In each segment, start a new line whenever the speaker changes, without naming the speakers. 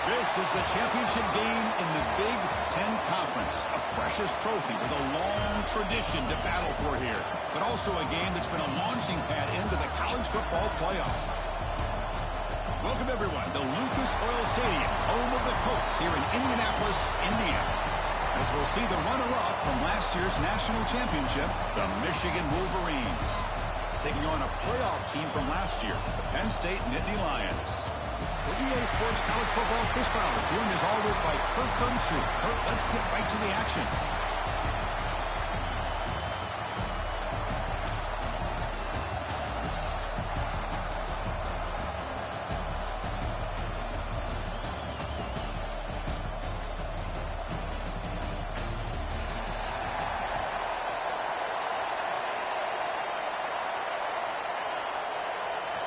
This is the championship game in the Big Ten Conference. A precious trophy with a long tradition to battle for here. But also a game that's been a launching pad into the college football playoff. Welcome, everyone, to Lucas Oil Stadium, home of the Colts here in Indianapolis, Indiana. As we'll see the runner-up from last year's national championship, the Michigan Wolverines, taking on a playoff team from last year, the Penn State Nittany Lions. For EA Sports College Football, Chris Fowler, joined as always by Kurt Burnstreet. Kurt, let's get right to the action.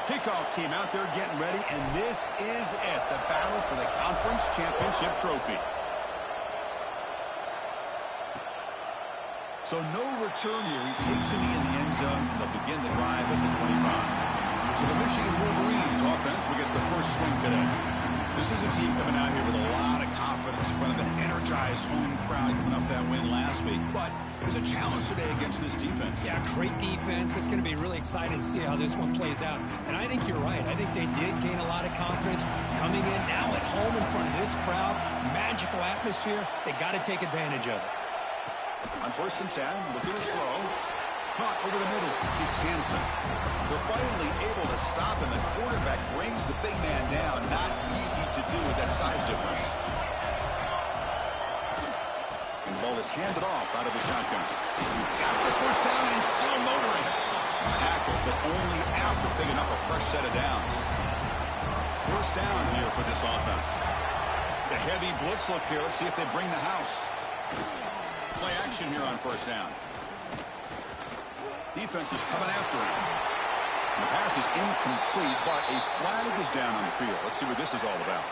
Kickoff team out there getting ready, and this is it, the battle for the Conference Championship trophy. So no return here. He takes it in the end zone, and they'll begin the drive at the 25. So the Michigan Wolverines offense will get the first swing today. This is a team coming out here with a lot of confidence in front of an energized home crowd coming off that win last week. But there's a challenge today against this defense.
Yeah, great defense. It's going to be really exciting to see how this one plays out. And I think you're right. I think they did gain a lot of confidence coming in now at home in front of this crowd. Magical atmosphere. They got to take advantage of it.
On 1st and 10, looking to throw. Caught over the middle. It's Hansen. They're finally able to stop him. The quarterback brings the big man down. Not easy to do with that size difference. And the ball is handed off out of the shotgun. Got the first down and still motoring. Tackle, but only after picking up a fresh set of downs. First down here for this offense. It's a heavy blitz look here. Let's see if they bring the house. Play action here on 1st down. Defense is coming after him. The pass is incomplete, but a flag is down on the field. Let's see what this is all about.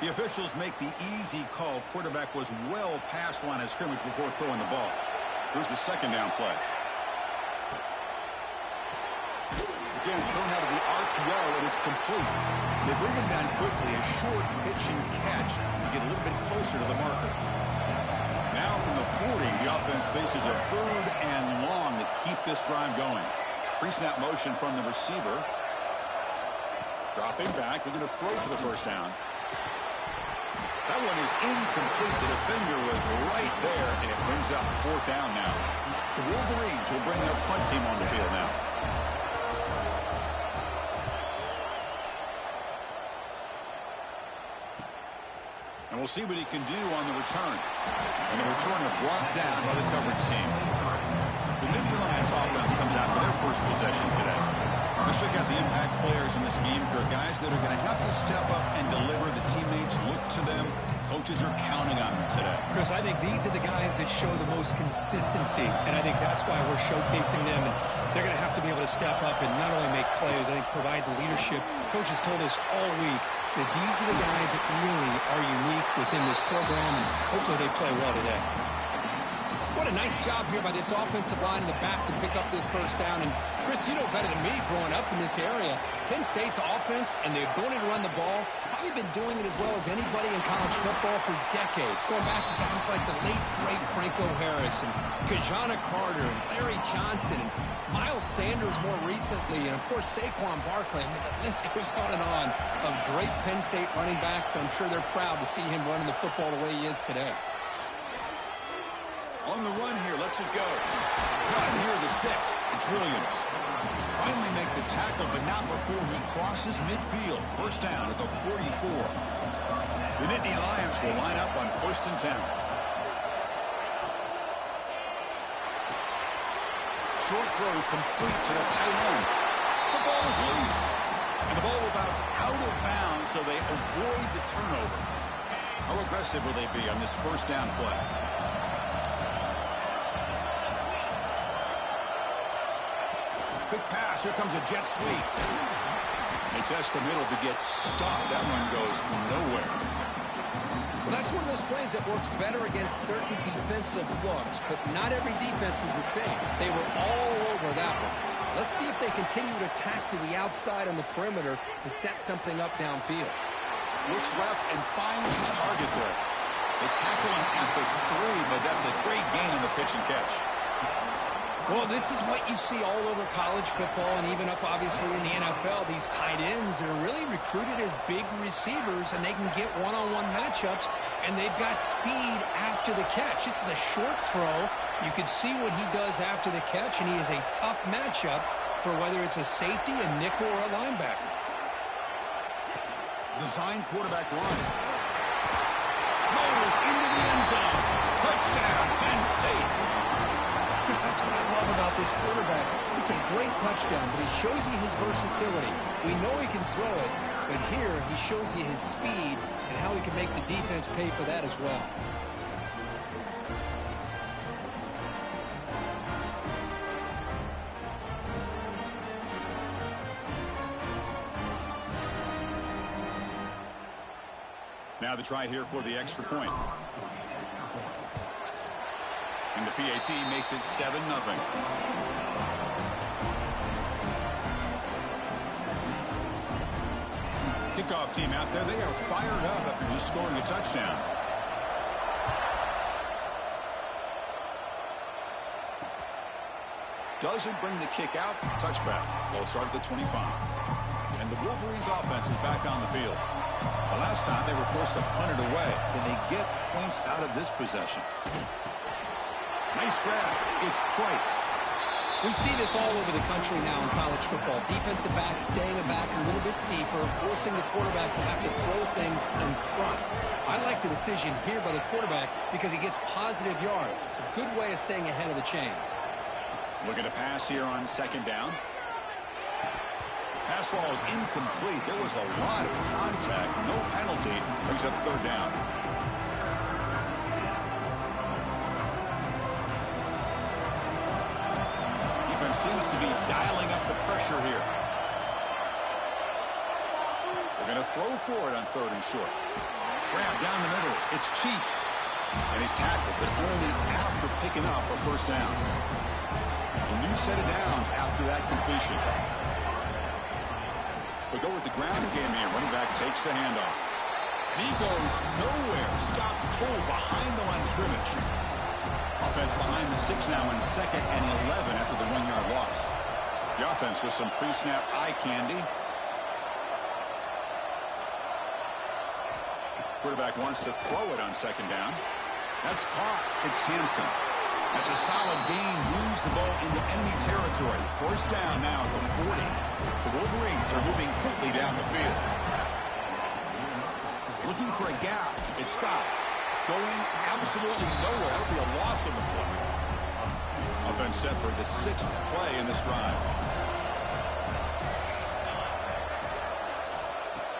The officials make the easy call. Quarterback was well past the line of scrimmage before throwing the ball. Here's the 2nd down play. Again, thrown out of the RPO, and it's complete. They bring him down quickly, a short pitch and catch to get a little bit closer to the marker. Now from the 40, the offense faces a 3rd and long to keep this drive going. Pre-snap motion from the receiver. Dropping back, they're going to throw for the 1st down. That one is incomplete. The defender was right there, and it brings up 4th down now. The Wolverines will bring their punt team on the field now. And we'll see what he can do on the return. And the returner brought down by the coverage team. The Nittany Lions offense comes out for their first possession today. Let's check out the impact players in this game. For guys that are going to have to step up and deliver. The teammates look to them, coaches are counting on them today.
Chris, I think these are the guys that show the most consistency, and I think that's why we're showcasing them. And they're going to have to be able to step up and not only make plays, I think provide the leadership. Coach has told us all week that these are the guys that really are unique within this program, and hopefully they play well today. What a nice job here by this offensive line in the back to pick up this first down. And, Chris, you know better than me growing up in this area, Penn State's offense and the ability to run the ball, probably been doing it as well as anybody in college football for decades, going back to guys like the late, great Franco Harris and Kajana Carter and Larry Johnson and Miles Sanders more recently, and, of course, Saquon Barkley. I mean, the list goes on and on of great Penn State running backs, and I'm sure they're proud to see him running the football the way he is today.
On the run here, lets it go. Not near the sticks. It's Williams. Finally make the tackle, but not before he crosses midfield. First down at the 44. The Nittany Lions will line up on 1st and 10. Short throw complete to the tight end. The ball is loose. And the ball will bounce out of bounds, so they avoid the turnover. How aggressive will they be on this first down play? Big pass. Here comes a jet sweep. They test the middle to get stopped. That one goes nowhere.
Well, that's one of those plays that works better against certain defensive looks, but not every defense is the same. They were all over that one. Let's see if they continue to attack to the outside on the perimeter to set something up downfield.
Looks left and finds his target there. They tackle him at the 3, but that's a great gain on the pitch and catch.
Well, this is what you see all over college football and even up, obviously, in the NFL. These tight ends are really recruited as big receivers, and they can get one-on-one matchups, and they've got speed after the catch. This is a short throw. You can see what he does after the catch, and he is a tough matchup for whether it's a safety, a nickel, or a linebacker.
Design quarterback run. Motors into the end zone. Touchdown, Penn State.
Chris, that's what I love about this quarterback. It's a great touchdown, but he shows you his versatility. We know he can throw it, but here he shows you his speed and how he can make the defense pay for that as well.
Now the try here for the extra point. And the PAT makes it 7-0. Kickoff team out there. They are fired up after just scoring a touchdown. Doesn't bring the kick out. Touchback. Ball start at the 25. And the Wolverines offense is back on the field. The last time they were forced to punt it away. Can they get points out of this possession? Nice grab. It's Price.
We see this all over the country now in college football. Defensive backs staying back a little bit deeper, forcing the quarterback to have to throw things in front. I like the decision here by the quarterback because he gets positive yards. It's a good way of staying ahead of the chains.
Looking to pass here on 2nd down. Pass ball is incomplete. There was a lot of contact. No penalty. Brings up 3rd down. Defense seems to be dialing up the pressure here. They're going to throw for it on 3rd and short. Grab down the middle. It's cheap. And he's tackled, but only after picking up a 1st down. A new set of downs after that completion. They go with the ground game here. Running back takes the handoff. And he goes nowhere. Stopped cold behind the line of scrimmage. Offense behind the 6 now in 2nd and 11 after the 1-yard loss. The offense with some pre-snap eye candy. Quarterback wants to throw it on 2nd down. That's caught. It's Hansen. That's a solid gain. Moves the ball into enemy territory. 1st down now at the 40. The Wolverines are moving quickly down the field. Looking for a gap. It's Scott. Going absolutely nowhere. That'll be a loss on the play. Offense set for the 6th play in this drive.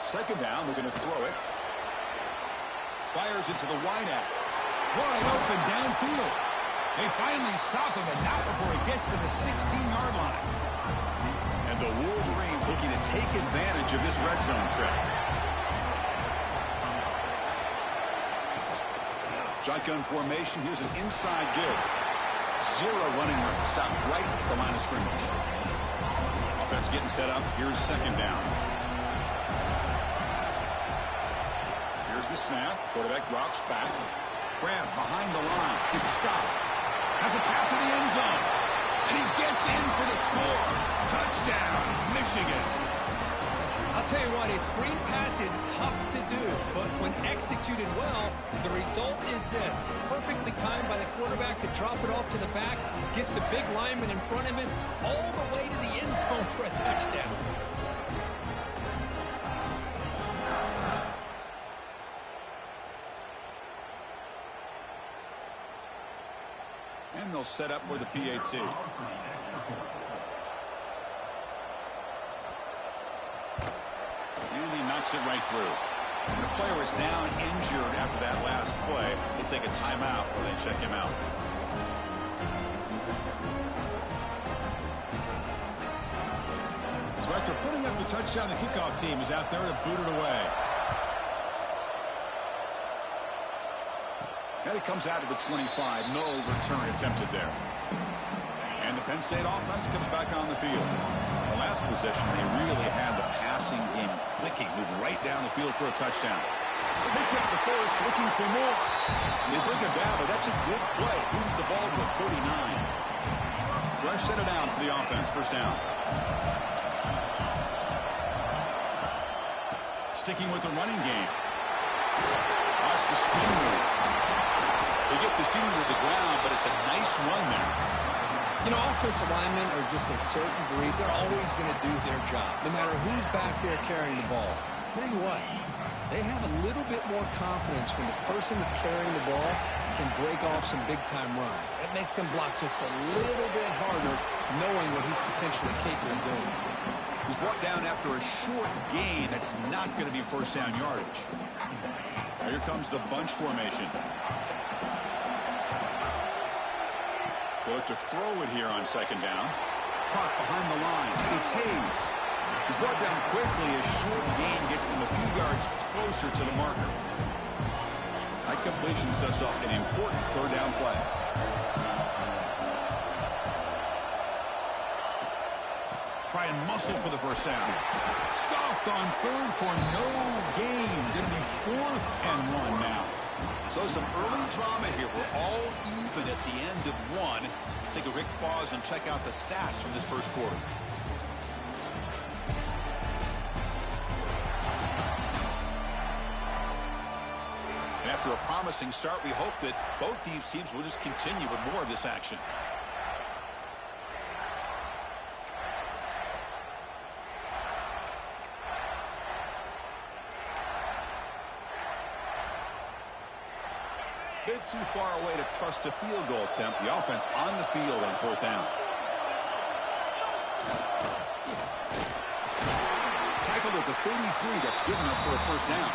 2nd down. Looking to throw it. Fires it to the wideout. Wide open downfield. They finally stop him, but not before he gets to the 16-yard line. And the Wolverines looking to take advantage of this red zone trip. Shotgun formation. Here's an inside give. Zero running room. Stop right at the line of scrimmage. Offense getting set up. Here's second down. Here's the snap. Quarterback drops back. Grab behind the line. It's Scott. Has a path to the end zone. And he gets in for the score. Touchdown, Michigan.
I'll tell you what, a screen pass is tough to do, but when executed well, the result is this. Perfectly timed by the quarterback to drop it off to the back, gets the big lineman in front of it, all the way to the end zone for a touchdown.
And they'll set up with the PAT. And he knocks it right through. The player is down injured after that last play. We'll take a timeout while they check him out. So after putting up the touchdown, the kickoff team is out there to boot it away. And it comes out of the 25. No return attempted there. And the Penn State offense comes back on the field. The last possession, they really had the passing game clicking. Move right down the field for a touchdown. They take the first, looking for more. They bring him down, but that's a good play. Moves the ball to the 39. Fresh set of downs for the offense. First down. Sticking with the running game. Watch the spin move. They get the senior to the ground, but it's a nice run there.
You know, offensive linemen are just a certain breed. They're always going to do their job, no matter who's back there carrying the ball. I'll tell you what, they have a little bit more confidence when the person that's carrying the ball can break off some big-time runs. That makes them block just a little bit harder, knowing what he's potentially capable of doing.
He's brought down after a short gain that's not going to be first down yardage. Now here comes the bunch formation. They look to throw it here on second down. Caught behind the line. It's Hayes. He's brought down quickly. A short gain gets them a few yards closer to the marker. That completion sets up an important third down play. Try and muscle for the first down. Stopped on third for no gain. Going to be 4th and 1 now. So some early drama here. We're all even at the end of one. Let's take a quick pause and check out the stats from this first quarter. And after a promising start, we hope that both these teams will just continue with more of this action. Bit too far away to trust a field goal attempt. The offense on the field on 4th down. Tackled at the 33. That's good enough for a first down.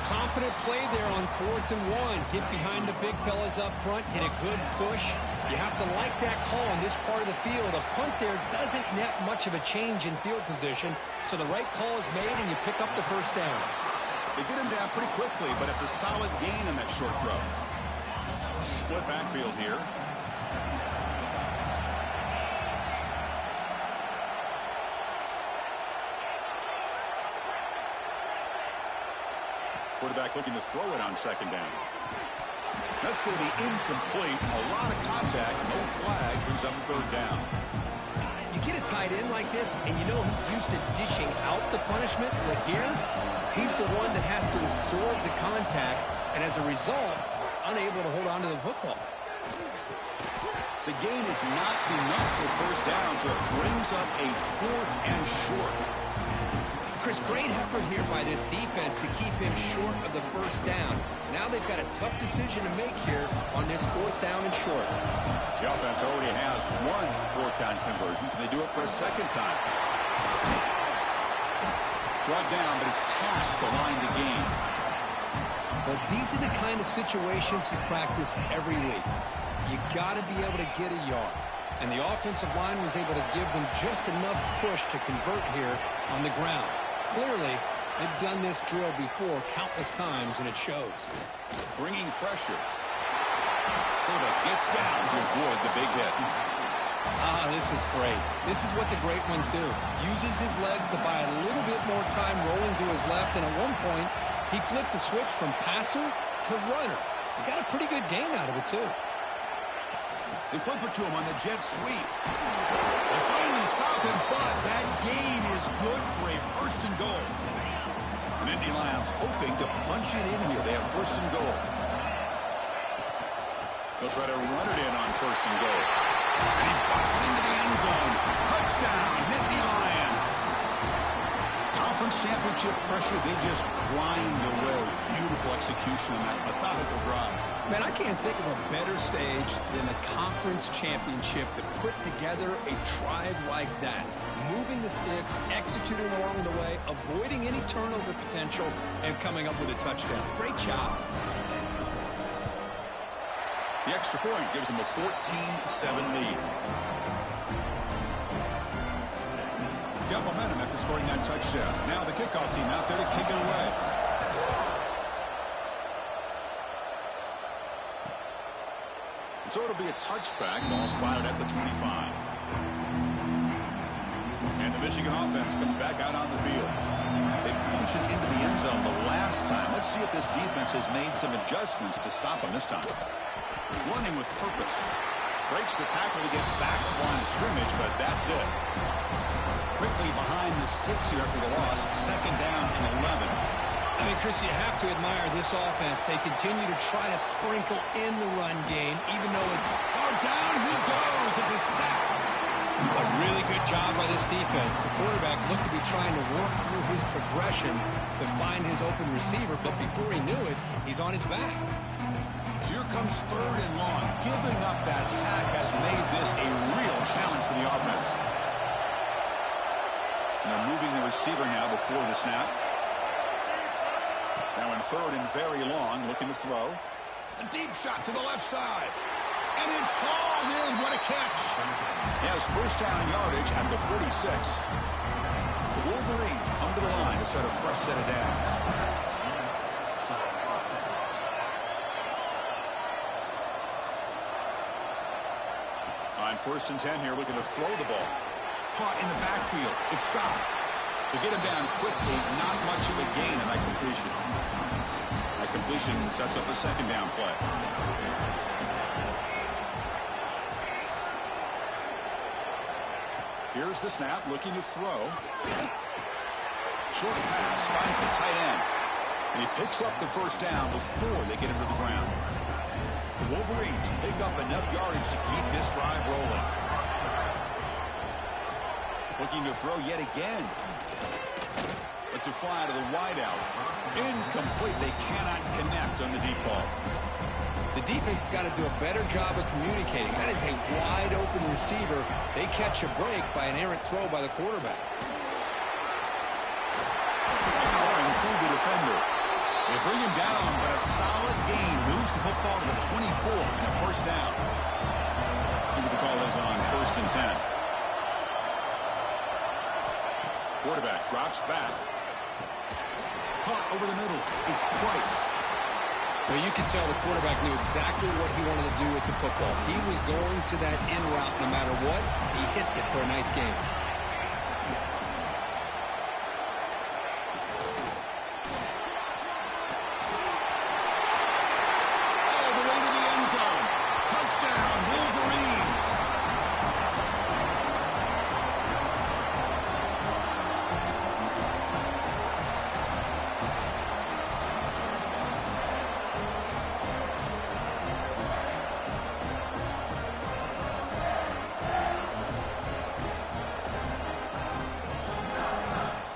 Confident play there on 4th and 1. Get behind the big fellas up front. Get a good push. You have to like that call in this part of the field. A punt there doesn't net much of a change in field position. So the right call is made and you pick up the first down.
They get him down pretty quickly, but it's a solid gain on that short throw. Split backfield here. Quarterback looking to throw it on second down. That's going to be incomplete. A lot of contact, no flag, brings up third down.
You get a tight end like this, and you know he's used to dishing out the punishment, but here, he's the one that has to absorb the contact, and as a result, he's unable to hold on to the football.
The gain is not enough for first down, so it brings up a 4th and short.
Chris, great effort here by this defense to keep him short of the first down. Now they've got a tough decision to make here on this 4th down and short.
The offense already has one 4th down conversion. Can they do it for a second time? Brought down, but it's past the line to gain.
Well, these are the kind of situations you practice every week. You got to be able to get a yard. And the offensive line was able to give them just enough push to convert here on the ground. Clearly, they've done this drill before countless times, and it shows.
Bringing pressure. Quarterback gets down to avoid the big hit.
This is great. This is what the great ones do. Uses his legs to buy a little bit more time rolling to his left, and at one point, he flipped a switch from passer to runner. He got a pretty good gain out of it, too.
They flip it to him on the jet sweep. They finally stop him, but that gain is good for a first and goal. And Indy Lions hoping to punch it in here. They have first and goal. They'll try to run it in on first and goal. And he busts into the end zone. Touchdown, Indy Lions. Conference championship pressure, they just grind away. Beautiful execution on that methodical drive.
Man, I can't think of a better stage than the conference championship to put together a drive like that. Moving the sticks, executing along the way, avoiding any turnover potential, and coming up with a touchdown. Great job.
The extra point gives them a 14-7 lead. Got momentum after scoring that touchdown. Now the kickoff team out there to kick it away. And so it'll be a touchback. Ball spotted at the 25. And the Michigan offense comes back out on the field. They punch it into the end zone the last time. Let's see if this defense has made some adjustments to stop them this time. Running with purpose. Breaks the tackle to get back to the line of scrimmage, but that's it. Quickly behind the sticks here after the loss. Second down and 11.
I mean, Chris, you have to admire this offense. They continue to try to sprinkle in the run game, even though it's...
Oh, down he goes. It's a sack.
A really good job by this defense. The quarterback looked to be trying to work through his progressions to find his open receiver, but before he knew it, he's on his back.
So here comes third and long. Giving up that sack has made this a real challenge for the offense. And they're moving the receiver now before the snap. Now in third and very long, looking to throw. A deep shot to the left side. And it's hauled in. What a catch. He has first down yardage at the 46. The Wolverines come to the line to set a fresh set of downs. On first and 10 here, looking to throw the ball. Caught in the backfield. It's Scott. To get him down quickly, not much of a gain in that completion. That completion sets up a second down play. Here's the snap, looking to throw. Short pass, finds the tight end. And he picks up the first down before they get him to the ground. The Wolverines pick up enough yardage to keep this drive rolling. Looking to throw yet again. Let's it fly to the wideout. Incomplete. They cannot connect on the deep ball.
The defense has got to do a better job of communicating. That is a wide open receiver. They catch a break by an errant throw by the quarterback.
Going through the defender. They bring him down, but a solid gain moves the football to the 24 and a first down. See what the call is on first and 10. Quarterback drops back. Caught over the middle. It's Price.
Well, you can tell the quarterback knew exactly what he wanted to do with the football. He was going to that in route no matter what. He hits it for a nice gain.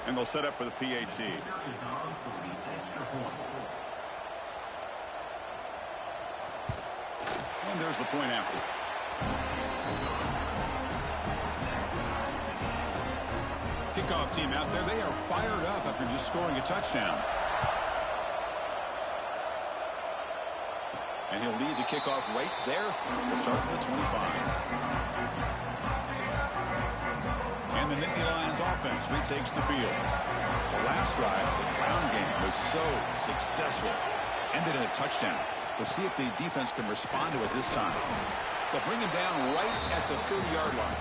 And they'll set up for the PAT. And there's the point after. Kickoff team out there. They are fired up after just scoring a touchdown. And he'll lead the kickoff right there. We'll start at the 25. And the Nittany Lions offense retakes the field. The last drive, the ground game, was so successful. Ended in a touchdown. We'll see if the defense can respond to it this time. They'll bring him down right at the 30-yard line.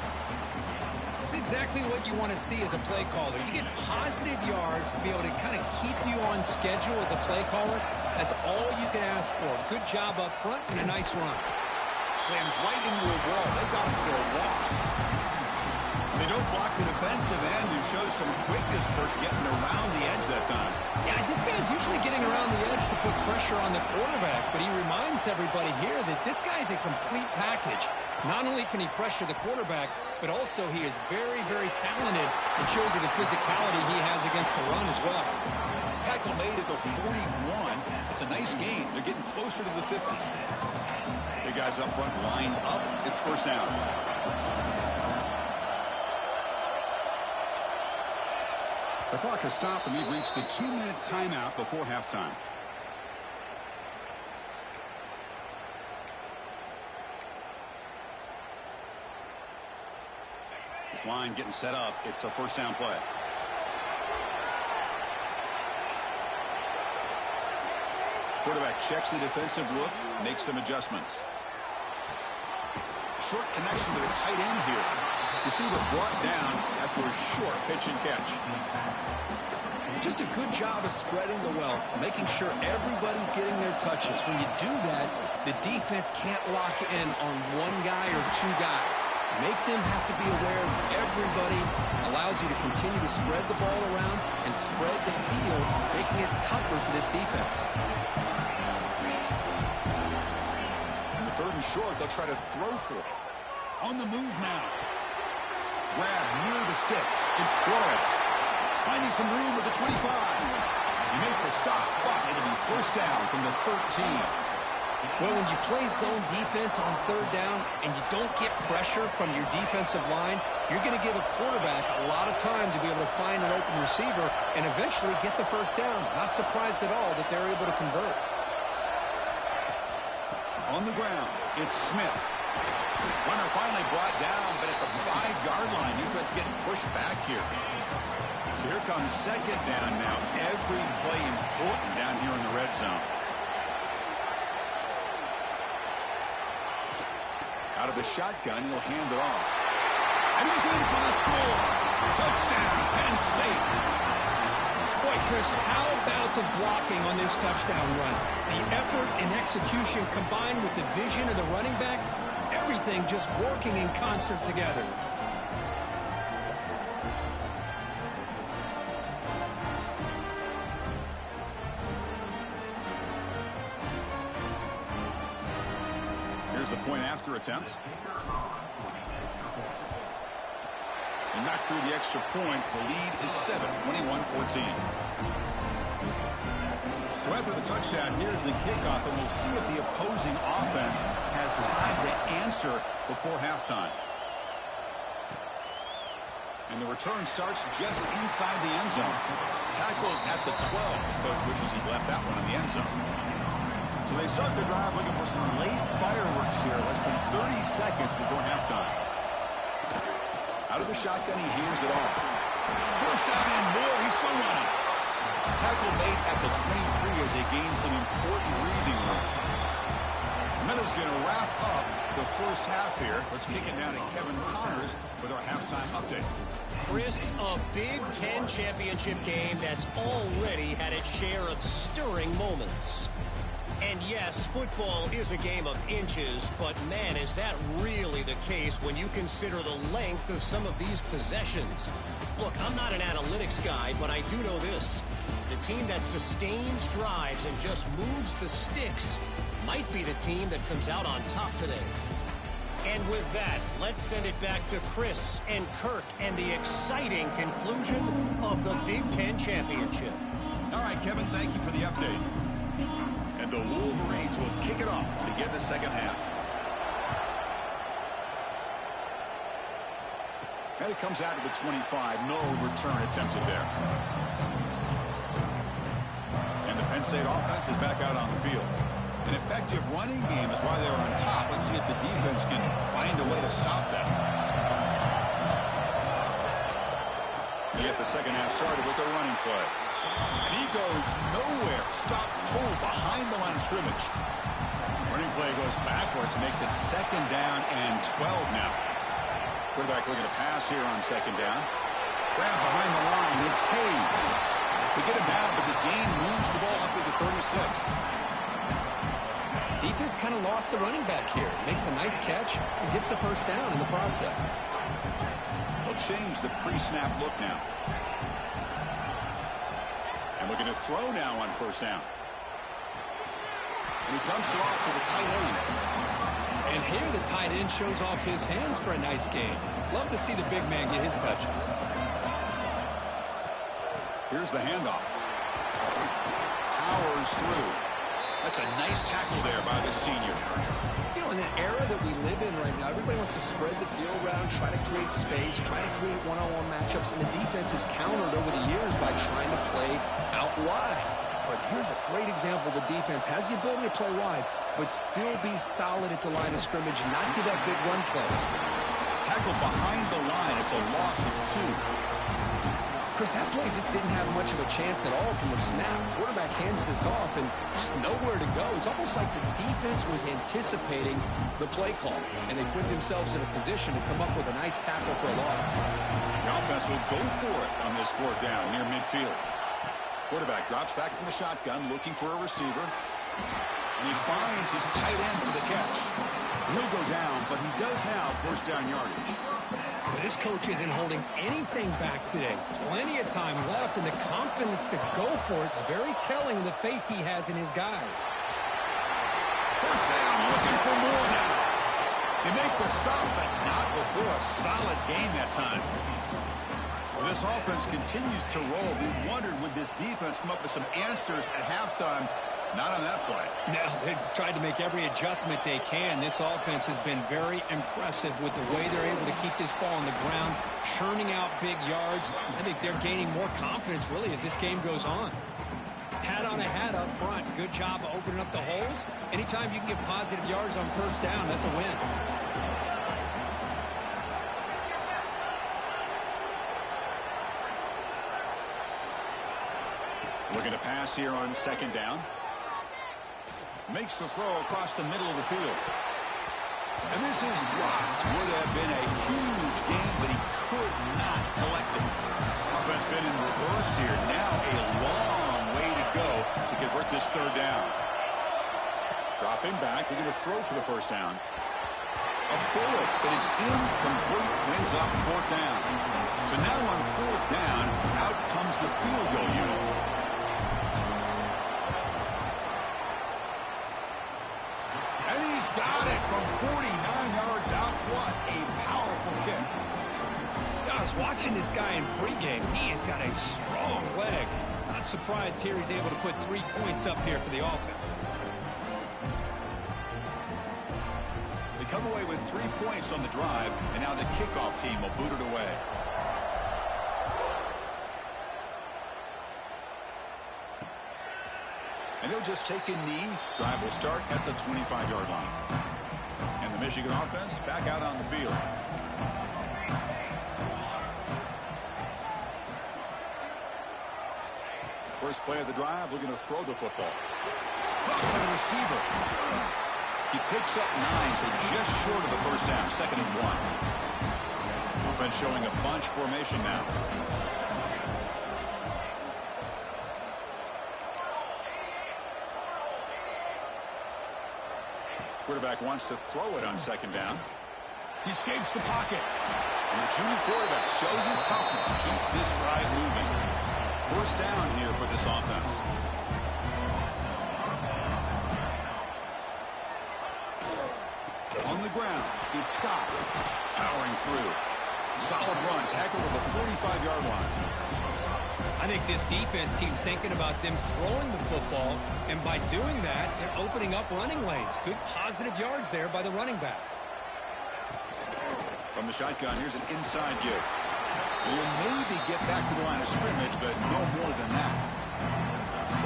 It's exactly what you want to see as a play caller. You get positive yards to be able to kind of keep you on schedule as a play caller. That's all you can ask for. Good job up front and a nice run.
Slams right into a wall. They got him for a loss. They don't block the defensive end, who shows some quickness, Kirk, getting around the edge that time.
Yeah, this guy's usually getting around the edge to put pressure on the quarterback, but he reminds everybody here that this guy's a complete package. Not only can he pressure the quarterback, but also he is very, very talented and shows you the physicality he has against the run as well.
Tackle made at the 41. It's a nice game. They're getting closer to the 50. The guys up front lined up. It's first down. The clock has stopped, and we've reached the 2-minute timeout before halftime. This line getting set up. It's a first down play. Quarterback checks the defensive look, makes some adjustments. Short connection to the tight end here. Receiver brought down after a short pitch and catch.
Just a good job of spreading the wealth, making sure everybody's getting their touches. When you do that, the defense can't lock in on one guy or two guys. Make them have to be aware of everybody. Allows you to continue to spread the ball around and spread the field, making it tougher for this defense.
In the third and short, they'll try to throw for it. On the move now. Grab near the sticks. It's Flores. Finding some room at the 25. You make the stop, but it'll be first down from the 13.
Well, when you play zone defense on third down and you don't get pressure from your defensive line, you're going to give a quarterback a lot of time to be able to find an open receiver and eventually get the first down. Not surprised at all that they're able to convert.
On the ground, it's Smith. Runner finally brought down, but at the 5-yard line, defense getting pushed back here. So here comes second down now. Every play important down here in the red zone. Out of the shotgun, he'll hand it off. And he's in for the score. Touchdown, Penn State.
Boy, Chris, how about the blocking on this touchdown run? The effort and execution combined with the vision of the running back, everything just working in concert together.
Here's the point after attempt. And not through the extra point. The lead is 7, 21-14. So after the touchdown, here's the kickoff, and we'll see if the opposing offense has time to answer before halftime. And the return starts just inside the end zone. Tackled at the 12. The coach wishes he'd left that one in the end zone. So they start the drive looking for some late fireworks here, less than 30 seconds before halftime. Out of the shotgun, he hands it off. First down and more, he's still running. Tackle made at the 23 as they gain some important breathing room. Meadows going to wrap up the first half here. Let's kick it down to Kevin Connors with our halftime update.
Chris, a Big Ten championship game that's already had its share of stirring moments. And yes, football is a game of inches, but man, is that really the case when you consider the length of some of these possessions. Look, I'm not an analytics guy, but I do know this. The team that sustains drives and just moves the sticks might be the team that comes out on top today. And with that, let's send it back to Chris and Kirk and the exciting conclusion of the Big Ten Championship.
All right, Kevin, thank you for the update. And the Wolverines will kick it off to begin the second half. And it comes out to the 25. No return attempted there. And the Penn State offense is back out on the field. An effective running game is why they're on top. Let's see if the defense can find a way to stop that. They get the second half started with a running play. And he goes nowhere. Stop cold behind the line of scrimmage. Running play goes backwards, makes it second down and 12 now. Quarterback looking to pass here on second down. Grab behind the line. It's Hayes. They get him down, but the gain moves the ball up to the 36.
Defense kind of lost the running back here. Makes a nice catch and gets the first down in the process.
They'll change the pre-snap look now. And looking to throw now on first down. And he dumps it off to the tight end.
And here the tight end shows off his hands for a nice game. Love to see the big man get his touches.
Here's the handoff. Powers through. That's a nice tackle there by the senior.
You know, in the era that we live in right now, everybody wants to spread the field around, try to create space, try to create one-on-one matchups, and the defense has countered over the years by trying to play out wide. But here's a great example. The defense has the ability to play wide, but still be solid at the line of scrimmage, not give up big run plays.
Tackle behind the line. It's a loss of 2.
Chris, that play just didn't have much of a chance at all from the snap. Quarterback hands this off and just nowhere to go. It's almost like the defense was anticipating the play call, and they put themselves in a position to come up with a nice tackle for a loss.
The offense will go for it on this fourth down near midfield. Quarterback drops back from the shotgun, looking for a receiver. And he finds his tight end for the catch. He'll go down, but he does have first down yardage.
This coach isn't holding anything back today. Plenty of time left, and the confidence to go for it is very telling of the faith he has in his guys.
First down, looking for more now. They make the stop, but not before a solid gain that time. Well, this offense continues to roll. We wondered, would this defense come up with some answers at halftime? Not on that play.
No, they've tried to make every adjustment they can. This offense has been very impressive with the way they're able to keep this ball on the ground, churning out big yards. I think they're gaining more confidence, really, as this game goes on. Hat on a hat up front. Good job of opening up the holes. Anytime you can get positive yards on first down, that's a win.
Looking to pass here on second down. Makes the throw across the middle of the field. And this is dropped. Would have been a huge game, but he could not collect it. Offense been in reverse here. Now a long way to go to convert this third down. Dropping back. They're going to throw for the first down. A bullet, but it's incomplete. Brings up fourth down. So now on fourth down, out comes the field goal unit. Got it from 49 yards out. What a powerful kick.
I was watching this guy in pregame. He has got a strong leg. Not surprised here he's able to put 3 points up here for the offense.
They come away with 3 points on the drive, and now the kickoff team will boot it away. And he'll just take a knee. Drive will start at the 25-yard line. And the Michigan offense back out on the field. First play of the drive, looking to throw the football. Caught by the receiver. He picks up 9, so just short of the first down. 2nd and 1. Offense showing a bunch formation now. Quarterback wants to throw it on second down. He escapes the pocket. And the junior quarterback shows his toughness, keeps this drive moving. First down here for this offense. On the ground, it's Scott powering through. Solid run, tackle to the 45-yard line.
I think this defense keeps thinking about them throwing the football, and by doing that, they're opening up running lanes. Good positive yards there by the running back.
From the shotgun, here's an inside give. Will maybe get back to the line of scrimmage, but no more than that.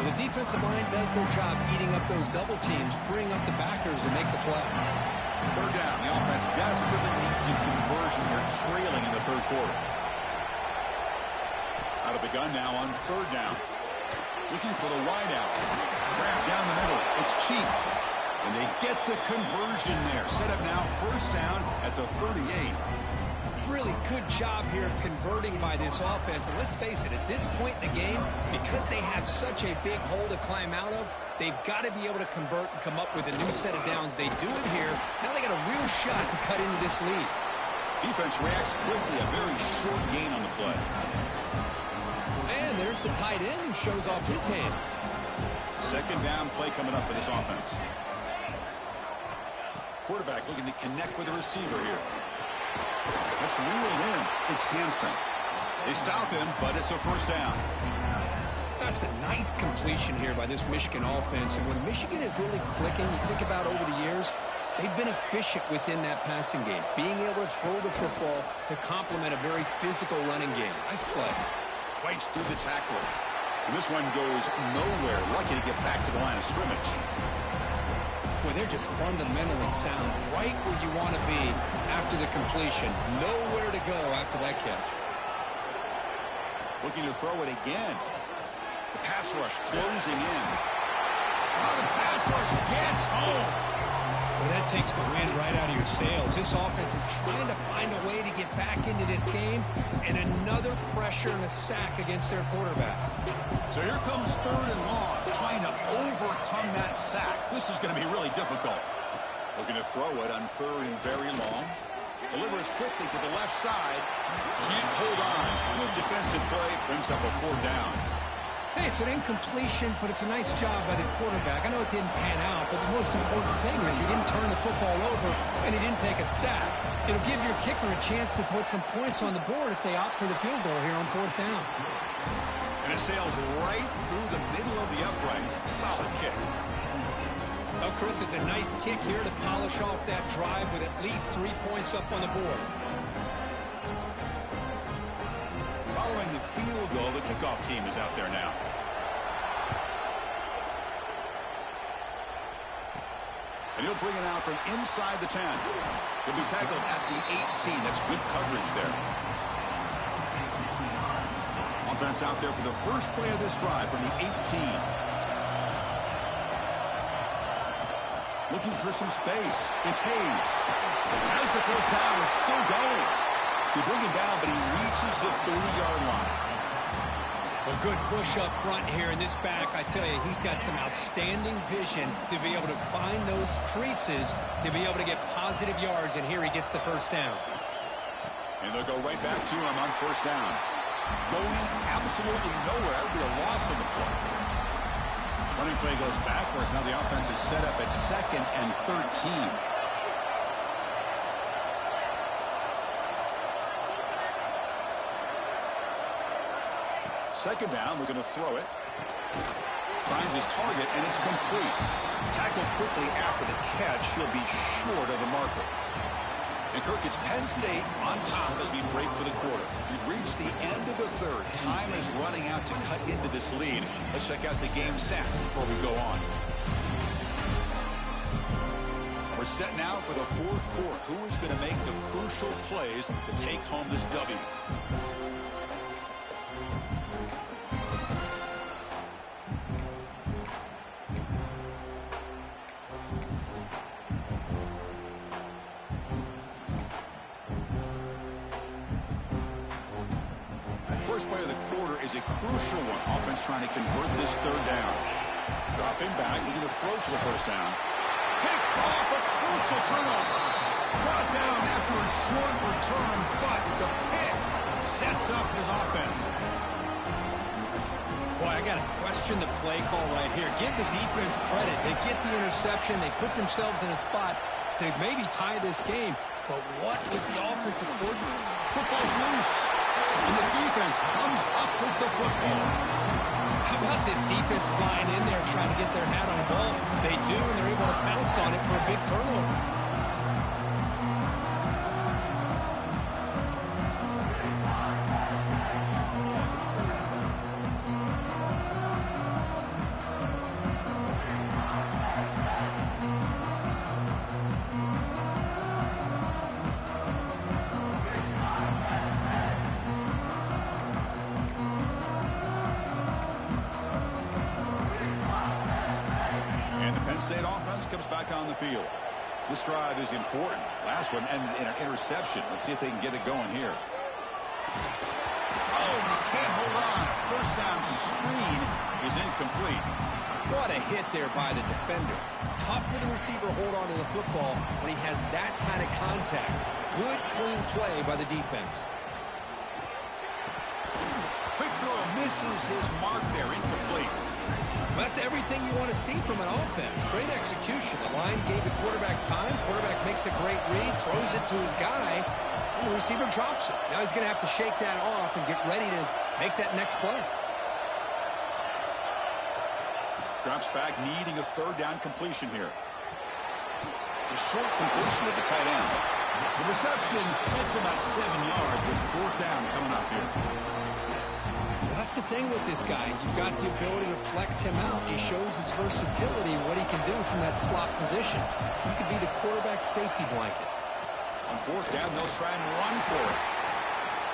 Well, the defensive line does their job eating up those double teams, freeing up the backers to make the play.
Third down. The offense desperately needs a conversion here, trailing in the third quarter. Out of the gun now on third down. Looking for the wideout. Grab down the middle. It's cheap. And they get the conversion there. Set up now first down at the 38.
Really good job here of converting by this offense. And let's face it, at this point in the game, because they have such a big hole to climb out of, they've got to be able to convert and come up with a new set of downs. They do it here. Now they got a real shot to cut into this lead.
Defense reacts quickly. A very short gain on the play.
And there's the tight end who shows off his hands.
Second down play coming up for this offense. Quarterback looking to connect with the receiver here. That's reeled in. It's Hansen. They stop him, but it's a first down.
That's a nice completion here by this Michigan offense. And when Michigan is really clicking, you think about over the years, they've been efficient within that passing game, being able to throw the football to complement a very physical running game. Nice play.
Fights through the tackle. And this one goes nowhere. Lucky to get back to the line of scrimmage.
Boy, they're just fundamentally sound, right where you want to be after the completion. Nowhere to go after that catch.
Looking to throw it again. The pass rush closing in. Oh, the pass rush gets home.
Well, that takes the wind right out of your sails. This offense is trying to find a way to get back into this game, and another pressure and a sack against their quarterback.
So here comes third and long, trying to overcome that sack. This is going to be really difficult. Looking to throw it on third and very long. Delivers quickly to the left side. Can't hold on. Good defensive play. Brings up a fourth down.
Hey, it's an incompletion, but it's a nice job by the quarterback. I know it didn't pan out, but the most important thing is he didn't turn the football over and he didn't take a sack. It'll give your kicker a chance to put some points on the board if they opt for the field goal here on fourth down.
And it sails right through the middle of the uprights. Solid kick.
Well, Chris, it's a nice kick here to polish off that drive with at least 3 points up on the board.
Following the field goal, the kickoff team is out there now. And he'll bring it out from inside the 10. He'll be tackled at the 18. That's good coverage there. Offense out there for the first play of this drive from the 18. Looking for some space. It's Hayes. Has the first down. Is still going. You bring him down, but he reaches the 30-yard line.
Well, good push up front here in this back. I tell you, he's got some outstanding vision to be able to find those creases, to be able to get positive yards, and here he gets the first down.
And they'll go right back to him on first down. Going absolutely nowhere. That would be a loss on the play. Running play goes backwards. Now the offense is set up at 2nd and 13. Second down, we're going to throw it. Finds his target, and it's complete. Tackled quickly after the catch. He'll be short of the marker. And Kirk, it's Penn State on top as we break for the quarter. We've reached the end of the third. Time is running out to cut into this lead. Let's check out the game stats before we go on. We're set now for the fourth quarter. Who is going to make the crucial plays to take home this W? First play of the quarter is a crucial one. Offense trying to convert this third down. Dropping back, looking to throw for the first down. Picked off, a crucial turnover. Brought down after a short return, but the pick sets up his offense.
Boy, I got to question the play call right here. Give the defense credit. They get the interception. They put themselves in a spot to maybe tie this game. But what was the offensive coordinator?
Football's loose. And the defense comes up with the football.
How about this defense flying in there trying to get their hat on the ball? They do, and they're able to pounce on it for a big turnover.
comes back on the field. This drive is important. Last one ended in an interception. Let's see if they can get it going here. Oh, they can't hold on. First down screen is incomplete.
What a hit there by the defender. Tough for the receiver to hold on to the football when he has that kind of contact. Good, clean play by the defense.
Quick throw misses his mark there. Incomplete.
That's everything you want to see from an offense. Great execution. The line gave the quarterback time. Quarterback makes a great read, throws it to his guy, and the receiver drops it. Now he's going to have to shake that off and get ready to make that next play.
Drops back, needing a third down completion here. A short completion at the tight end. The reception makes about 7 yards with fourth down coming up here.
That's the thing with this guy. You've got the ability to flex him out. He shows his versatility, what he can do from that slot position. He could be the quarterback safety blanket.
On fourth down, they'll try and run for it.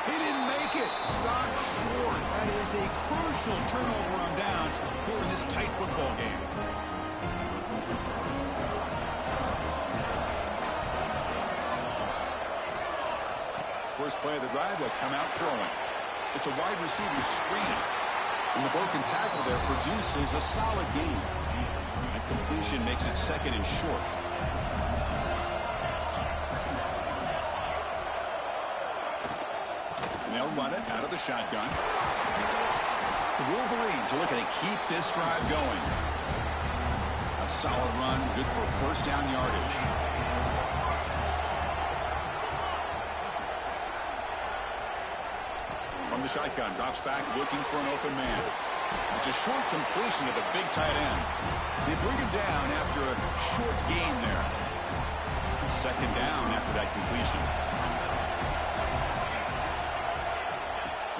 He didn't make it. Stopped short. That is a crucial turnover on downs here in this tight football game. First play of the drive, they'll come out throwing. It's a wide receiver screen. And the broken tackle there produces a solid gain. That completion makes it second and short. And they'll run it out of the shotgun. The Wolverines are looking to keep this drive going. A solid run, good for first down yardage. From the shotgun, drops back, looking for an open man. It's a short completion to the big tight end. They bring him down after a short gain there. Second down after that completion.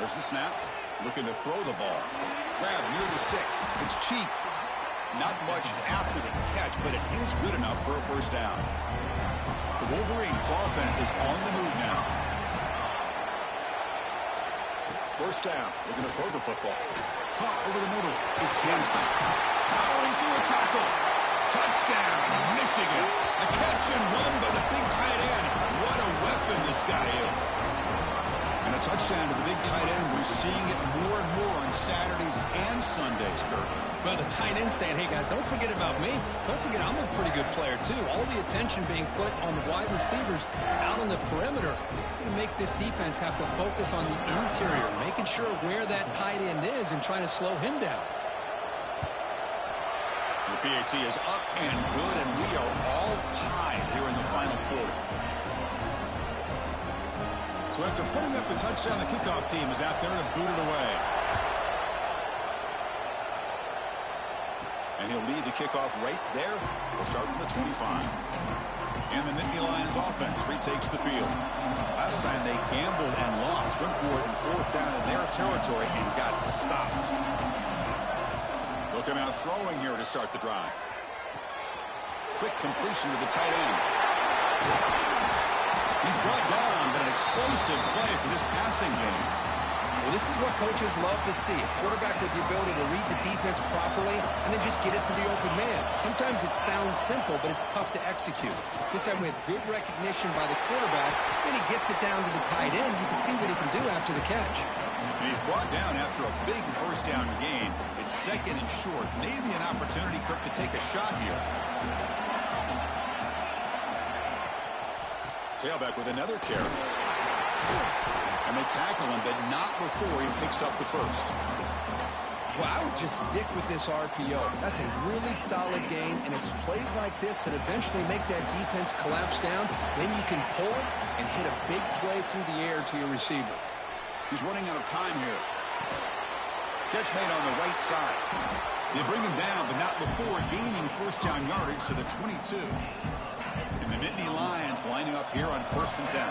There's the snap. Looking to throw the ball. Grab near the sticks. It's cheap. Not much after the catch, but it is good enough for a first down. The Wolverines' offense is on the move now. First down. Looking to throw the football. Caught over the middle. It's Hansen. Powering through a tackle. Touchdown, Michigan. A catch and run by the big tight end. What a weapon this guy is. And a touchdown to the big tight end. We're seeing it more and more on Saturdays and Sundays, Kirk.
Well, the tight end saying, hey, guys, don't forget about me. Don't forget I'm a pretty good player, too. All the attention being put on the wide receivers out on the perimeter. It's going to make this defense have to focus on the interior, making sure where that tight end is and trying to slow him down.
The PAT is up and good, and we are all tied here in the final quarter. So after putting up a touchdown, the kickoff team is out there to boot it away. And he'll lead the kickoff right there. We'll start from the 25. And the Nittany Lions offense retakes the field. Last time they gambled and lost. Went for it in fourth down in their territory and got stopped. They'll come out throwing here to start the drive. Quick completion to the tight end. He's brought down, but an explosive play for this passing game.
Well, this is what coaches love to see. A quarterback with the ability to read the defense properly and then just get it to the open man. Sometimes it sounds simple, but it's tough to execute. This time we had good recognition by the quarterback. Then he gets it down to the tight end. You can see what he can do after the catch.
And he's brought down after a big first down gain. It's second and short. Maybe an opportunity, Kirk, to take a shot here. Tailback with another carry. And they tackle him, but not before he picks up the first.
Well, I would just stick with this RPO. That's a really solid game, and it's plays like this that eventually make that defense collapse down. Then you can pull it and hit a big play through the air to your receiver.
He's running out of time here. Catch made on the right side. They bring him down, but not before gaining first down yardage to the 22. And the Nittany Lions lining up here on 1st and 10.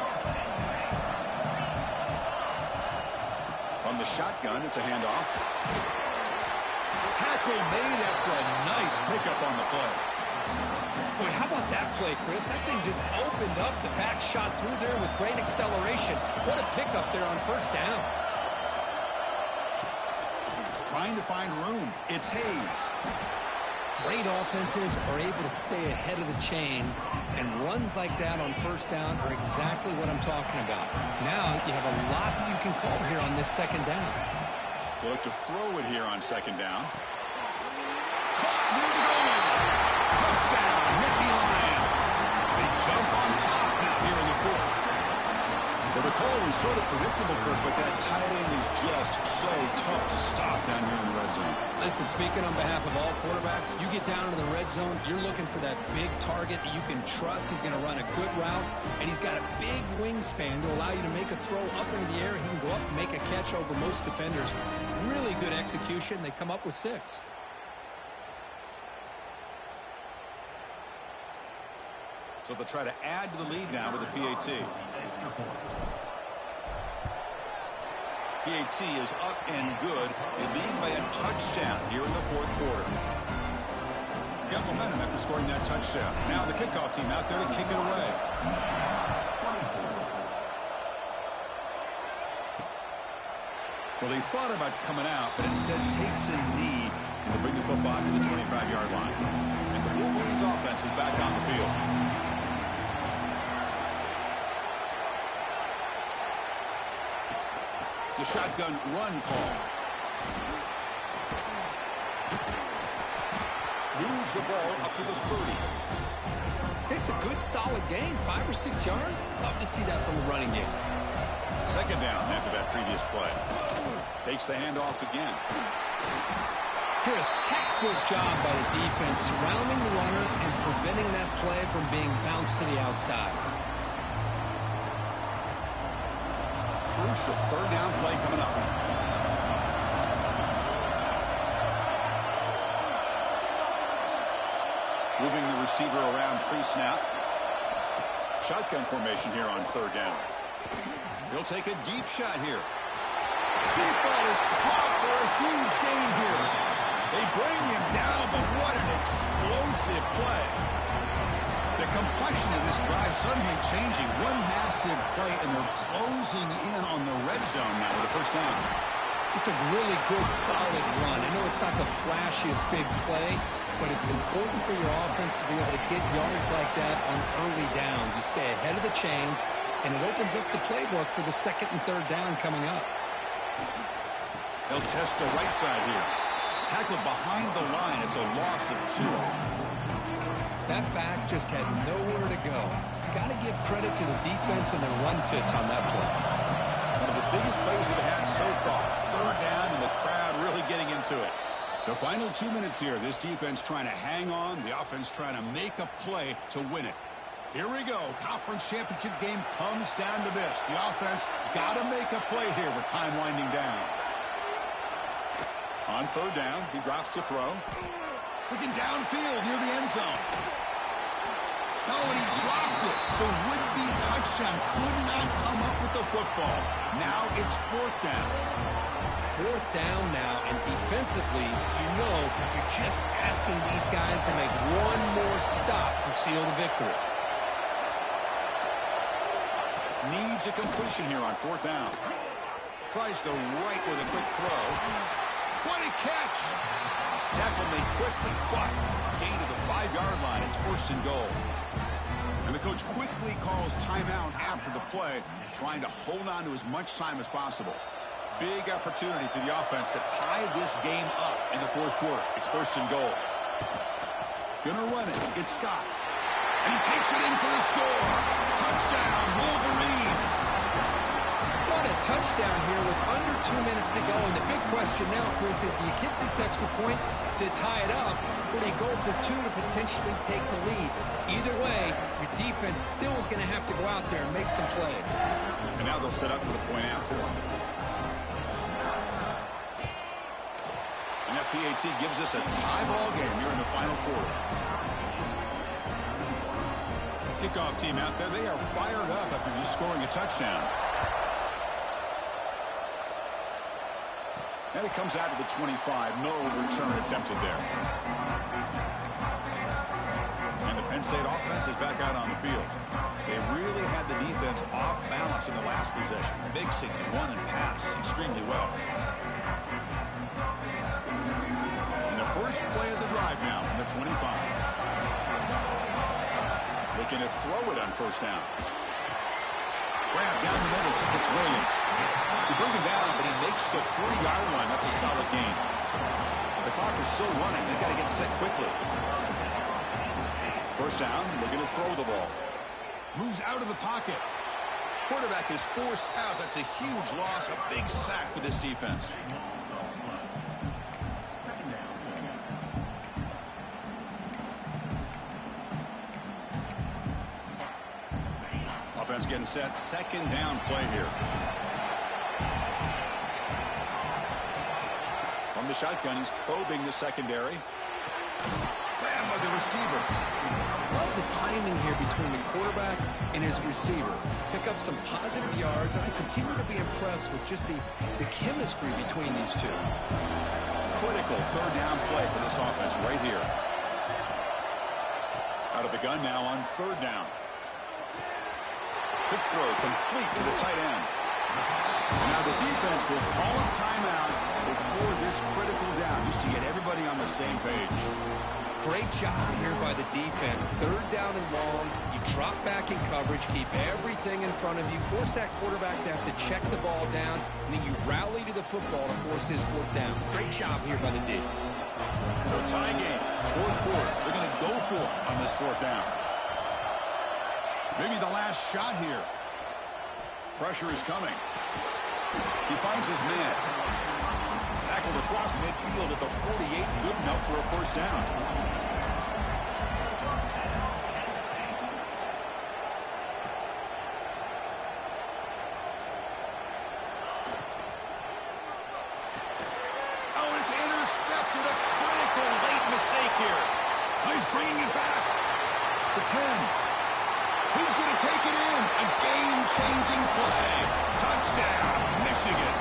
On the shotgun, it's a handoff. Tackle made after a nice pickup on the play.
Boy, how about that play, Chris? That thing just opened up. The back shot through there with great acceleration. What a pickup there on first down.
Trying to find room. It's Hayes.
Great offenses are able to stay ahead of the chains, and runs like that on first down are exactly what I'm talking about. Now you have a lot that you can call here on this second down.
They'll look to throw it here on second down. Caught near the goal line. Touchdown, Nittany Lions. They jump on top now here in the fourth. Well, the call was sort of predictable, Kirk, but that tight end is just so tough to stop down here in the red zone.
Listen, speaking on behalf of all quarterbacks, you get down into the red zone, you're looking for that big target that you can trust. He's going to run a good route, and he's got a big wingspan to allow you to make a throw up into the air. He can go up and make a catch over most defenders. Really good execution. They come up with 6.
So they'll try to add to the lead now with a PAT. PAT is up and good. They lead by a touchdown here in the fourth quarter. Got momentum after scoring that touchdown. Now the kickoff team out there to kick it away. Well, he thought about coming out, but instead takes a knee and to bring the football to the 25-yard line. And the Wolverines offense is back on the field. The shotgun run call. Moves the ball up to the 30.
It's a good, solid gain. 5 or 6 yards. Love to see that from the running game.
Second down after that previous play. Takes the handoff again.
Chris, textbook job by the defense surrounding the runner and preventing that play from being bounced to the outside.
Crucial third down play coming up. Moving the receiver around pre-snap. Shotgun formation here on third down. He'll take a deep shot here. Deep ball is caught for a huge gain here. They bring him down, but what an explosive play. The complexion of this drive suddenly changing. One massive play, and they're closing in on the red zone now with a first down.
It's a really good, solid run. I know it's not the flashiest big play, but it's important for your offense to be able to get yards like that on early downs. You stay ahead of the chains, and it opens up the playbook for the second and third down coming up.
They'll test the right side here. Tackled behind the line. It's a loss of 2.
That back just had nowhere to go. Got to give credit to the defense and their run fits on that play.
One of the biggest plays we've had so far. Third down, and the crowd really getting into it. The final 2 minutes here. This defense trying to hang on. The offense trying to make a play to win it. Here we go. Conference championship game comes down to this. The offense got to make a play here with time winding down. On third down, he drops to throw. Looking downfield near the end zone. No, and he dropped it. The would-be touchdown could not come up with the football. Now it's fourth down.
Fourth down now, and defensively, you know you're just asking these guys to make one more stop to seal the victory.
Needs a completion here on fourth down. Tries the right with a quick throw. What a catch! Tackle made quickly, but gain to the 5-yard line. It's first and goal. And the coach quickly calls timeout after the play, trying to hold on to as much time as possible. Big opportunity for the offense to tie this game up in the fourth quarter. It's first and goal. Gonna run it. It's Scott. And he takes it in for the score. Touchdown, Wolverines.
What a touchdown here with under 2 minutes to go. And the big question now, Chris, is do you get this extra point to tie it up, or they go for 2 to potentially take the lead? Either way, your defense still is going to have to go out there and make some plays.
And now they'll set up for the point after. And that PAT gives us a tie ball game here in the final quarter. Kickoff team out there, they are fired up after just scoring a touchdown. And it comes out to the 25. No return attempted there. And the Penn State offense is back out on the field. They really had the defense off balance in the last possession, mixing the run and pass extremely well. In the first First play of the drive now on the 25. Looking to throw it on first down. Grab down the middle. It's Williams. They bring him down, but he makes the 40-yard line. That's a solid gain. The clock is still running. They've got to get set quickly. First down, looking to throw the ball. Moves out of the pocket. Quarterback is forced out. That's a huge loss, a big sack for this defense. Offense getting set. Second down play here. From the shotgun, he's probing the secondary. Ran by the receiver.
Love the timing here between the quarterback and his receiver. Pick up some positive yards, and I continue to be impressed with just the chemistry between these two.
Critical third down play for this offense right here. Out of the gun now on third down. Quick throw complete to the tight end. And now the defense will call a timeout before this critical down, just to get everybody on the same page.
Great job here by the defense. Third down and long. You drop back in coverage, keep everything in front of you, force that quarterback to have to check the ball down, and then you rally to the football to force his fourth down. Great job here by the D.
So tie game, fourth quarter. They're going to go for it on this fourth down. Maybe the last shot here. Pressure is coming. He finds his man. Tackled across midfield at the 48. Good enough for a first down. Oh, it's intercepted. A critical late mistake here. Oh, he's bringing it back. The 10. He's going to take it in. A game-changing play. Touchdown, Michigan.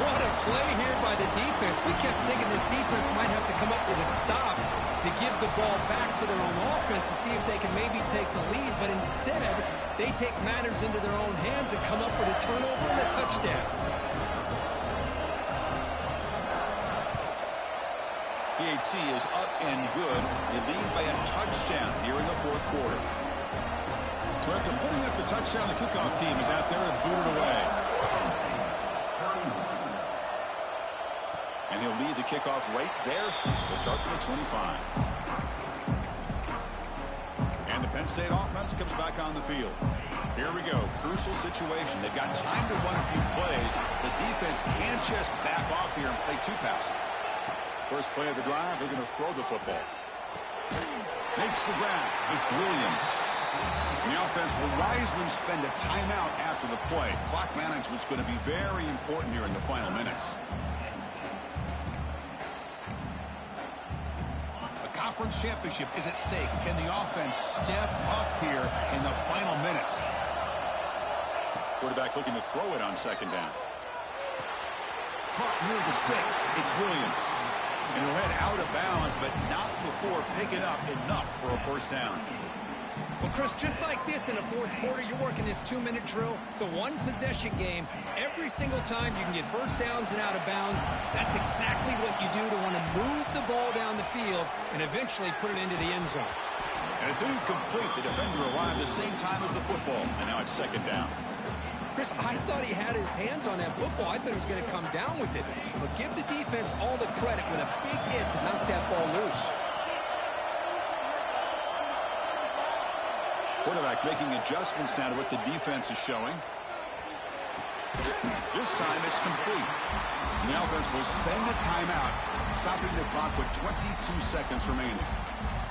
What a play here by the defense. We kept thinking this defense might have to come up with a stop to give the ball back to their own offense to see if they can maybe take the lead. But instead, they take matters into their own hands and come up with a turnover and a touchdown.
PAT is up and good. They lead by a touchdown here in the fourth quarter. So after putting up the touchdown, the kickoff team is out there and booted away. And he'll lead the kickoff right there to start from the 25. And the Penn State offense comes back on the field. Here we go. Crucial situation. They've got time to run a few plays. The defense can't just back off here and play two passes. First play of the drive, they're going to throw the football. Makes the grab. It's Williams. And the offense will wisely spend a timeout after the play. Clock management's going to be very important here in the final minutes. The conference championship is at stake. Can the offense step up here in the final minutes? Quarterback looking to throw it on second down. Caught near the sticks. It's Williams. And he'll head out of bounds, but not before picking up enough for a first down.
Well, Chris, just like this in the fourth quarter, you're working this 2-minute drill. It's a one-possession game. Every single time you can get first downs and out of bounds, that's exactly what you do to want to move the ball down the field and eventually put it into the end zone.
And it's incomplete. The defender arrived the same time as the football, and now it's second down.
Chris, I thought he had his hands on that football. I thought he was going to come down with it. But give the defense all the credit with a big hit to knock that ball loose.
Quarterback making adjustments now to what the defense is showing. This time it's complete. And the offense will spend a timeout, stopping the clock with 22 seconds remaining.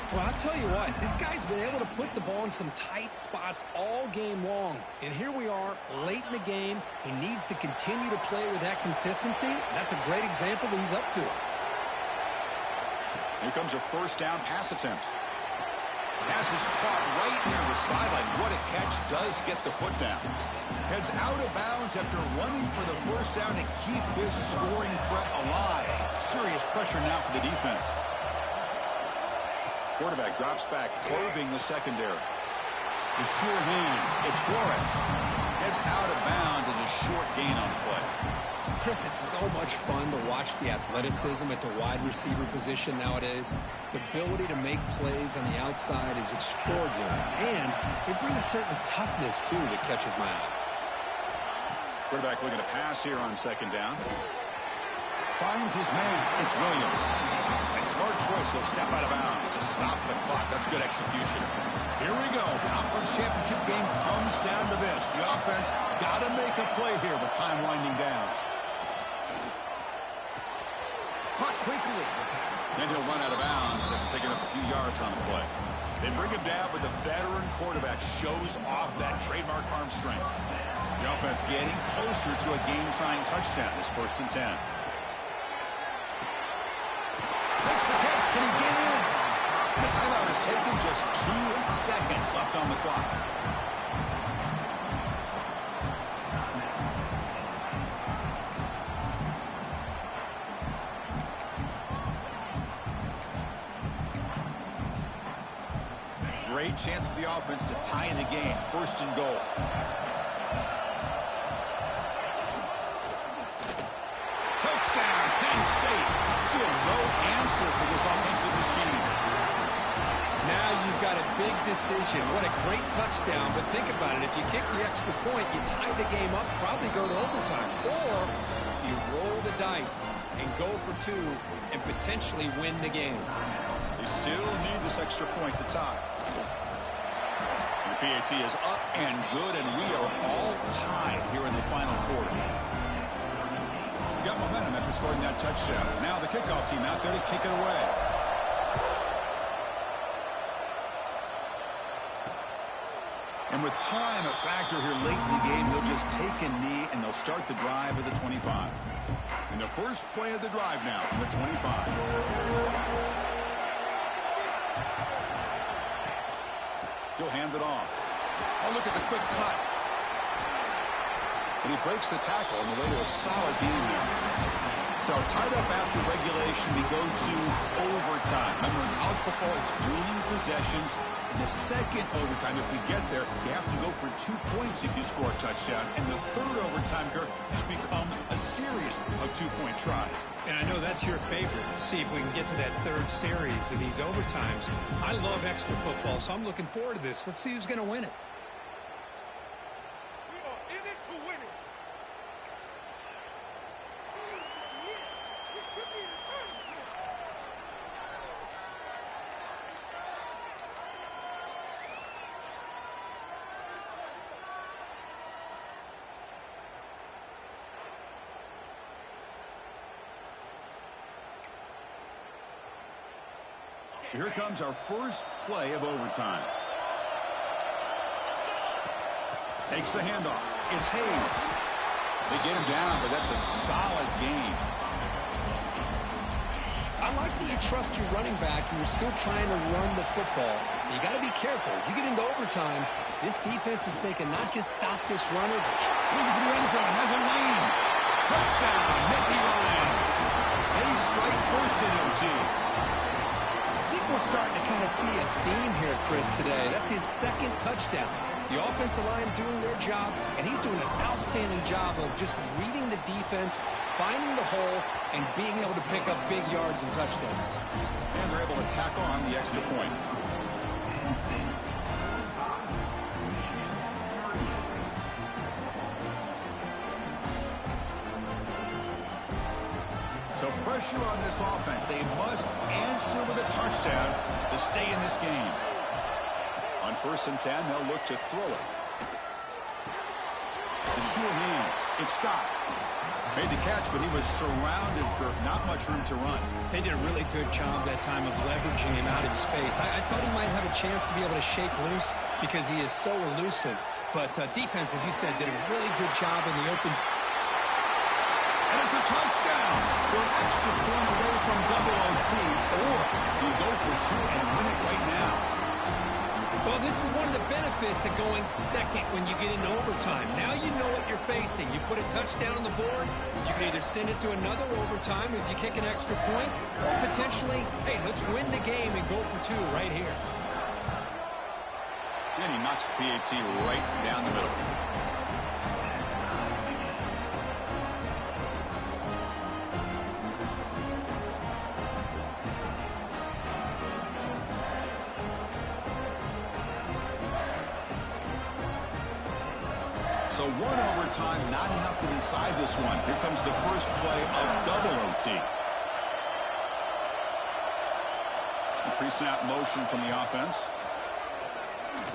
Well, I'll tell you what, this guy's been able to put the ball in some tight spots all game long. And here we are, late in the game. He needs to continue to play with that consistency. That's a great example that he's up to it.
Here comes a first down pass attempt. Pass is caught right near the sideline. What a catch. Does get the foot down. Heads out of bounds after running for the first down to keep his scoring threat alive. Serious pressure now for the defense. Quarterback drops back, probing the secondary. The sure hands. It's Flores. Heads out of bounds as a short gain on the play.
Chris, it's so much fun to watch the athleticism at the wide receiver position nowadays. The ability to make plays on the outside is extraordinary, and they bring a certain toughness, too, that catches my eye.
Quarterback looking to pass here on second down. Finds his man. It's Williams. And smart choice. He'll step out of bounds to stop the clock. That's good execution. Here we go. Conference championship game comes down to this. The offense got to make a play here with time winding down. Caught quickly. Then he'll run out of bounds after picking up a few yards on the play. They bring him down, but the veteran quarterback shows off that trademark arm strength. The offense getting closer to a game-tying touchdown. This 1st and 10. Makes the catch. Can he get in? The timeout is taken. Just 2 seconds left on the clock. Great chance for the offense to tie the game. 1st and goal. Touchdown, Penn State. Still no answer for this offensive machine.
Now you've got a big decision. What a great touchdown. But think about it. If you kick the extra point, you tie the game up, probably go to overtime. Or you roll the dice and go for 2 and potentially win the game.
They still need this extra point to tie. The PAT is up and good, and we are all tied here in the final quarter. Got momentum after scoring that touchdown. Now the kickoff team out there to kick it away. And with time a factor here late in the game, he'll just take a knee and they'll start the drive at the 25. And the first play of the drive now from the 25. He'll hand it off. Oh, look at the quick cut. And he breaks the tackle on the way to a solid game there. So tied up after regulation, we go to overtime. Remember, in college football, it's dueling possessions. In the second overtime, if we get there, you have to go for 2 points if you score a touchdown. And the third overtime, Kirk, just becomes a series of 2-point tries.
And I know that's your favorite. Let's see if we can get to that third series of these overtimes. I love extra football, so I'm looking forward to this. Let's see who's going to win it.
So here comes our first play of overtime. Takes the handoff. It's Hayes. They get him down, but that's a solid game.
I like that you trust your running back and you're still trying to run the football. You got to be careful. You get into overtime, this defense is thinking not just stop this runner, but
looking for the end zone. Has a lane. Touchdown, Nicky Lyons. They strike first in OT.
We're starting to kind of see a theme here, Chris, today. That's his 2nd touchdown. The offensive line doing their job, and he's doing an outstanding job of just reading the defense, finding the hole, and being able to pick up big yards and touchdowns.
And they're able to tack on the extra point. So pressure on this offense. They must answer with a touchdown to stay in this game. On 1st and 10, they'll look to throw it. To sure hands. It's Scott. Made the catch, but he was surrounded for not much room to run.
They did a really good job that time of leveraging him out in space. I thought he might have a chance to be able to shake loose because he is so elusive. But defense, as you said, did a really good job in the open.
And it's a touchdown. We're an extra point away from double OT, or you go for 2 and win it right now.
Well, this is one of the benefits of going second when you get into overtime. Now you know what you're facing. You put a touchdown on the board, you can either send it to another overtime if you kick an extra point, or potentially, hey, let's win the game and go for 2 right here.
And he knocks the PAT right down the middle. So one overtime, not enough to decide this one. Here comes the first play of double OT. Pre-snap motion from the offense.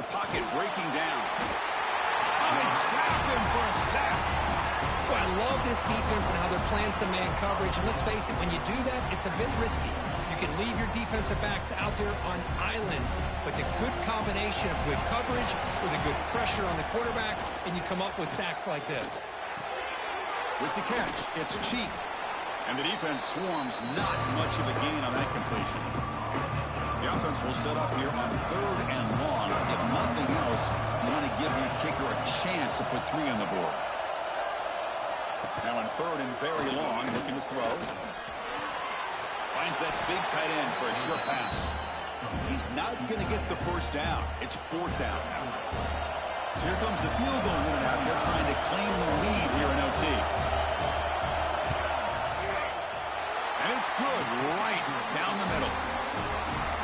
The pocket breaking down. Oh, they trap him for a sack.
Well, I love this defense and how they're playing some man coverage. And let's face it, when you do that, it's a bit risky. You can leave your defensive backs out there on islands, but the good combination of good coverage with a good pressure on the quarterback, and you come up with sacks like this.
With the catch, it's cheap. And the defense swarms, not much of a gain on that completion. The offense will set up here on 3rd and long. If nothing else, you want to give your kicker a chance to put 3 on the board. Now on 3rd and very long, looking to throw. Finds that big tight end for a sure pass. He's not going to get the first down. It's 4th down. So here comes the field goal unit out there trying to claim the lead here in OT. And it's good right down the middle.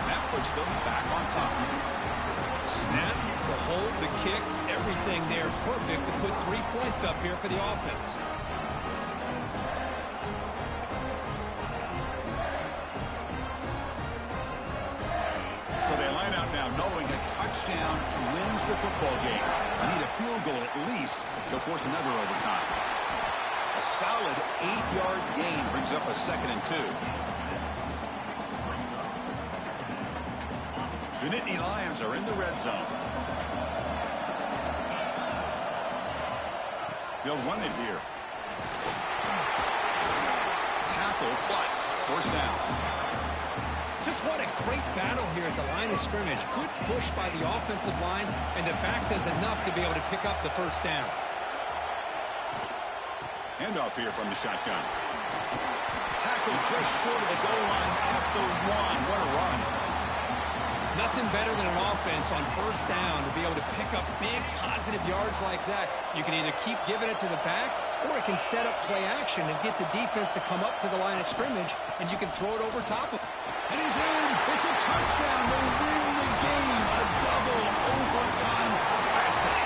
That puts them back on top.
Snap, the hold, the kick, everything there perfect to put 3 points up here for the offense.
So they line out now knowing a touchdown wins the football game. I need a field goal at least to force another overtime. A solid 8-yard gain brings up a 2nd and 2. The Nittany Lions are in the red zone. They'll run it here. Tackle, but first down.
Just what a great battle here at the line of scrimmage. Good push by the offensive line, and the back does enough to be able to pick up the first down.
Handoff here from the shotgun. Tackle just short of the goal line at the 1. What a run.
Nothing better than an offense on first down to be able to pick up big positive yards like that. You can either keep giving it to the back, or it can set up play action and get the defense to come up to the line of scrimmage, and you can throw it over top of them.
And he's in. It's a touchdown. They win the game. A double overtime classic.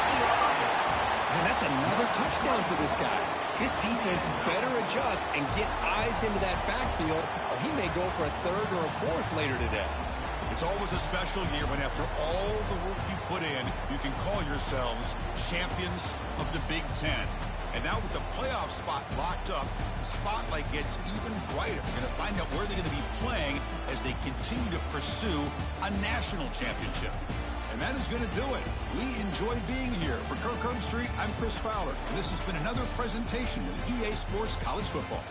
And that's another touchdown for this guy. This defense better adjust and get eyes into that backfield, or he may go for a 3rd or a 4th later today.
It's always a special year, but after all the work you put in, you can call yourselves champions of the Big Ten. And now with the playoff spot locked up, the spotlight gets even brighter. We're going to find out where they're going to be playing as they continue to pursue a national championship. And that is going to do it. We enjoyed being here. For Kirk Herbstreit, I'm Chris Fowler. And this has been another presentation of EA Sports College Football.